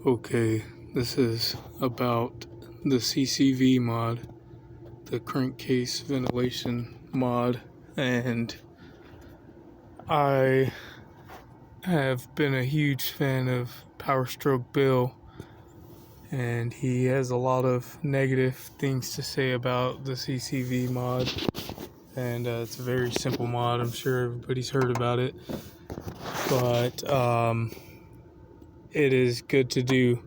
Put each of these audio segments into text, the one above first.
Okay, this is about the CCV mod, the crankcase ventilation mod, and I have been a huge fan of Powerstroke Bill, and he has a lot of negative things to say about the CCV mod, and it's a very simple mod. I'm sure everybody's heard about it, but it is good to do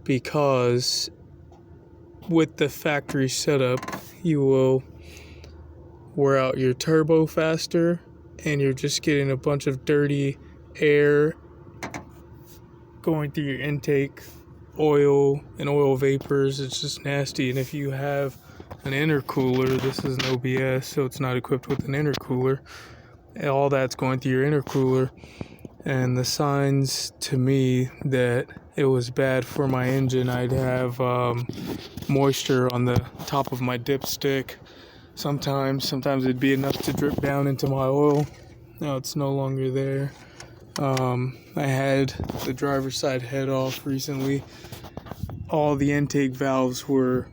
because with the factory setup, you will wear out your turbo faster, and you're just getting a bunch of dirty air going through your intake, oil and oil vapors. It's just nasty. And if you have an intercooler, this is an OBS, so it's not equipped with an intercooler, and all that's going through your intercooler. And the signs to me that it was bad for my engine, I'd have moisture on the top of my dipstick. Sometimes it'd be enough to drip down into my oil. Now it's no longer there. I had the driver's side head off recently. All the intake valves were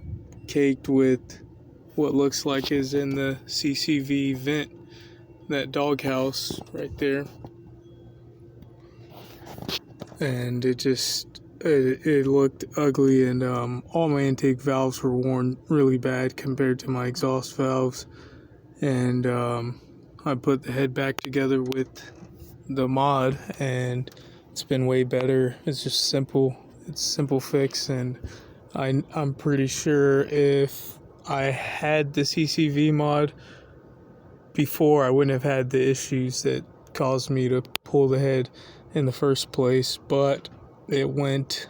caked with what looks like is in the CCV vent, that doghouse right there. And it looked ugly, and all my intake valves were worn really bad compared to my exhaust valves. And I put the head back together with the mod, and it's been way better. It's just simple. It's a simple fix, and I'm pretty sure if I had the CCV mod before, I wouldn't have had the issues that caused me to pull the head in the first place. But it went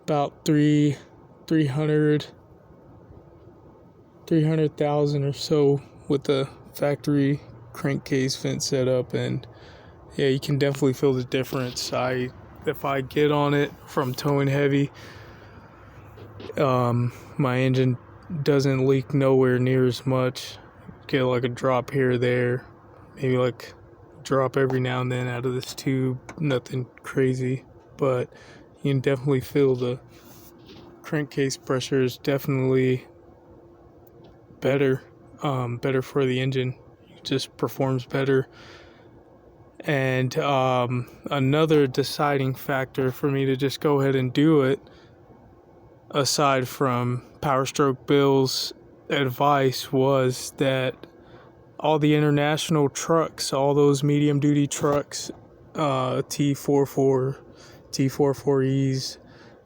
about 300,000 or so with the factory crankcase vent setup, and yeah, you can definitely feel the difference. If I get on it from towing heavy, my engine doesn't leak nowhere near as much. Get like a drop here or there, maybe like drop every now and then out of this tube. Nothing crazy, but you can definitely feel the crankcase pressure is definitely better for the engine. It just performs better. And another deciding factor for me to just go ahead and do it, aside from Powerstroke Bill's advice, was that all the international trucks, all those medium duty trucks, T44, T44Es,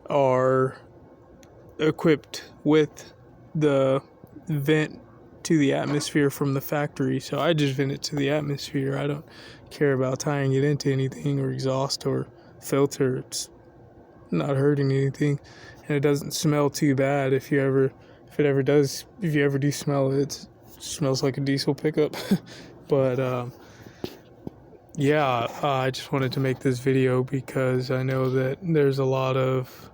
are equipped with the vent to the atmosphere from the factory. So I just vent it to the atmosphere. I don't care about tying it into anything or exhaust or filter. It's not hurting anything, and it doesn't smell too bad. If you ever do smell it, it smells like a diesel pickup. But I just wanted to make this video because I know that there's a lot of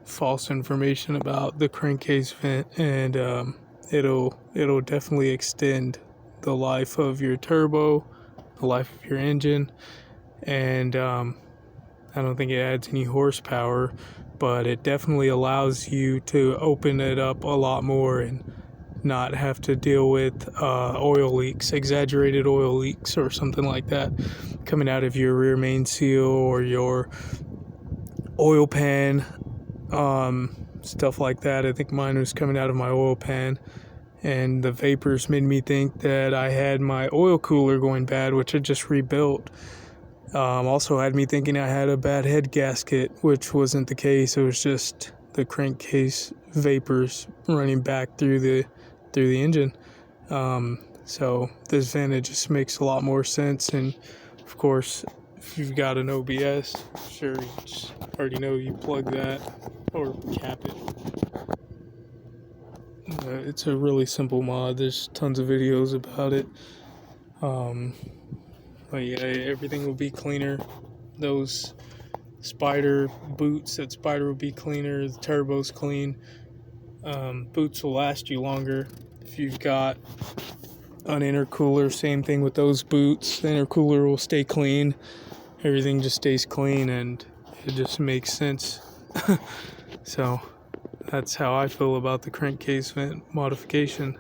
false information about the crankcase vent, and it'll definitely extend the life of your turbo, the life of your engine, and I don't think it adds any horsepower, but it definitely allows you to open it up a lot more and not have to deal with oil leaks, exaggerated oil leaks or something like that coming out of your rear main seal or your oil pan, stuff like that. I think mine was coming out of my oil pan, and the vapors made me think that I had my oil cooler going bad, which I just rebuilt. Also had me thinking I had a bad head gasket, which wasn't the case. It was just the crankcase vapors running back through the engine. So this vent, just makes a lot more sense. And of course, if you've got an OBS, sure, you just already know you plug that or cap it. It's a really simple mod. There's tons of videos about it. But yeah, everything will be cleaner. Those Spider boots, that Spider will be cleaner. The turbo's clean. Boots will last you longer. If you've got an intercooler, same thing with those boots. The intercooler will stay clean. everything just stays clean and it just makes sense. So that's how I feel about the crankcase vent modification.